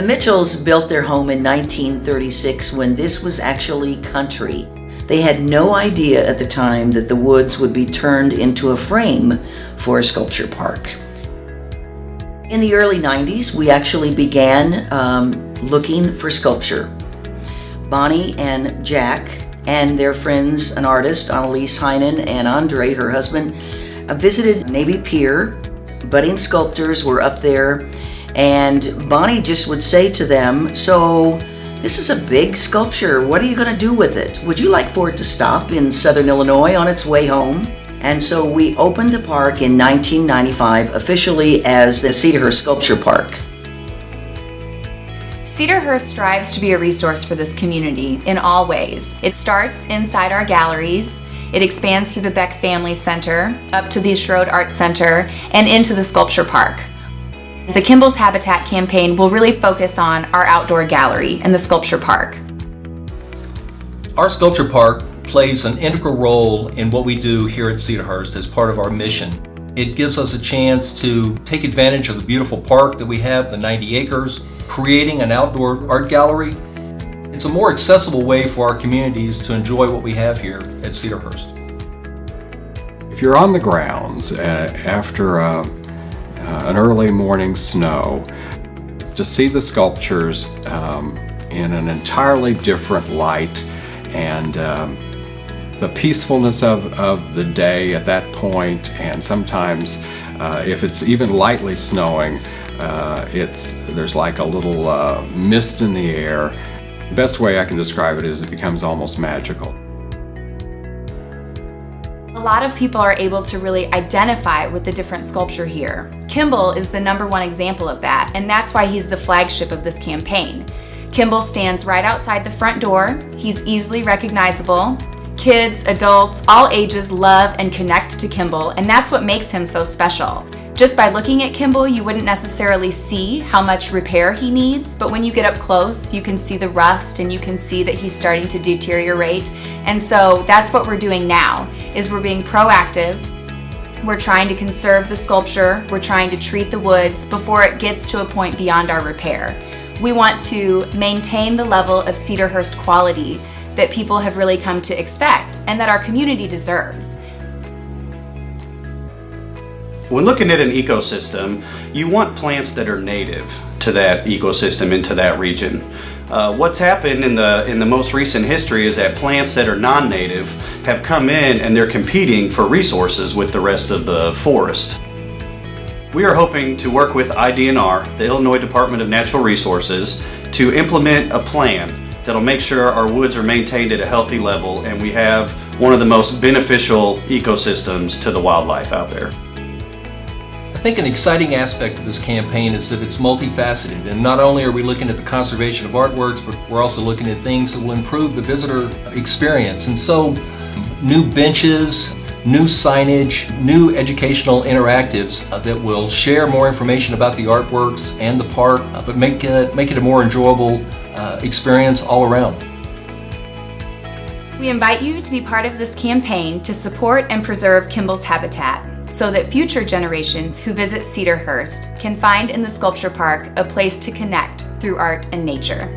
Mitchells built their home in 1936 when this was actually country. They had no idea at the time that the woods would be turned into a frame for a sculpture park. In the early 90s, we actually began looking for sculpture. Bonnie and Jack and their friends, an artist, Annalise Heinen, and Andre, her husband, visited Navy Pier. Budding sculptors were up there, and Bonnie just would say to them, "So this is a big sculpture. What are you going to do with it? Would you like for it to stop in Southern Illinois on its way home?" And so we opened the park in 1995 officially as the Cedarhurst Sculpture Park. Cedarhurst strives to be a resource for this community in all ways. It starts inside our galleries, it expands through the Beck Family Center, up to the Schroed Art Center, and into the Sculpture Park. The Kimballs Habitat campaign will really focus on our outdoor gallery and the Sculpture Park. Our Sculpture Park plays an integral role in what we do here at Cedarhurst as part of our mission. It gives us a chance to take advantage of the beautiful park that we have, the 90 acres, creating an outdoor art gallery. It's a more accessible way for our communities to enjoy what we have here at Cedarhurst. If you're on the grounds after an early morning snow, to see the sculptures in an entirely different light, and the peacefulness of the day at that point, and sometimes if it's even lightly snowing, there's like a little mist in the air. The best way I can describe it is it becomes almost magical. A lot of people are able to really identify with the different sculpture here. Kimball is the #1 example of that, and that's why he's the flagship of this campaign. Kimball stands right outside the front door. He's easily recognizable. Kids, adults, all ages love and connect to Kimball, and that's what makes him so special. Just by looking at Kimball, you wouldn't necessarily see how much repair he needs, but when you get up close, you can see the rust and you can see that he's starting to deteriorate. And so that's what we're doing now, is we're being proactive. We're trying to conserve the sculpture. We're trying to treat the woods before it gets to a point beyond our repair. We want to maintain the level of Cedarhurst quality that people have really come to expect and that our community deserves. When looking at an ecosystem, you want plants that are native to that ecosystem and to that region. What's happened in the most recent history is that plants that are non-native have come in and they're competing for resources with the rest of the forest. We are hoping to work with IDNR, the Illinois Department of Natural Resources, to implement a plan that'll make sure our woods are maintained at a healthy level and we have one of the most beneficial ecosystems to the wildlife out there. I think an exciting aspect of this campaign is that it's multifaceted, and not only are we looking at the conservation of artworks, but we're also looking at things that will improve the visitor experience. And so new benches, new signage, new educational interactives that will share more information about the artworks and the park, but make it a more enjoyable experience all around. We invite you to be part of this campaign to support and preserve Kimball's habitat, so that future generations who visit Cedarhurst can find in the Sculpture Park a place to connect through art and nature.